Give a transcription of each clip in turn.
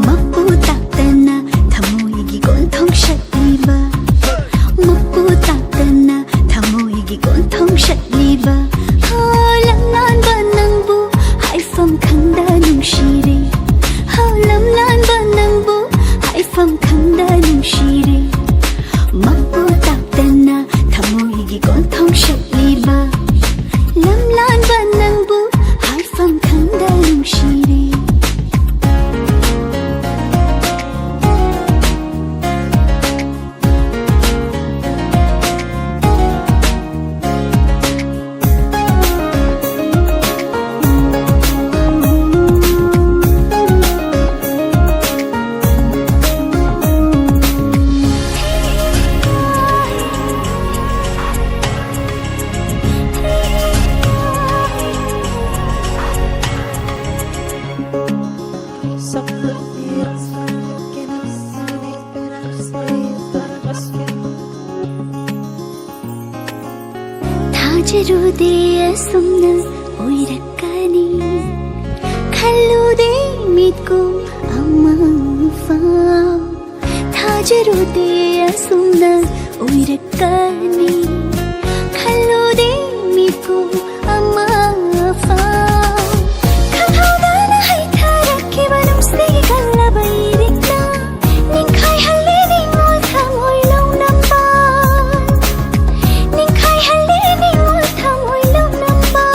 Mapu Taktana Thamoigi Gonthong Shatliba Mapu Taktana Thamoigi Gonthong Shatliba Lam lan ba nang bu Hai fam khangda nung shire Lam lan ba nang bu Hai fam khangda nung shire Mapu Taktana Thamoigi Gonthong Shatliba Lam lan ba nang bu Hai fam khangda nung shire Thajarude asumna oirakani Khallude mitko amma fa Thajarude asumna oirakani Khallude mitko amma fa Khalhaudana hai tharakki banum se kallabairikna Ninkhai halle ningol thamoi lo namba Ninkhai halle ningol thamoi lo namba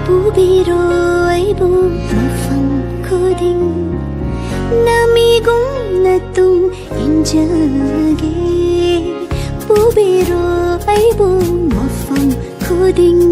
Bubiro aibu mafam kuding Namigum natum injage Bubiro aibu mafam kuding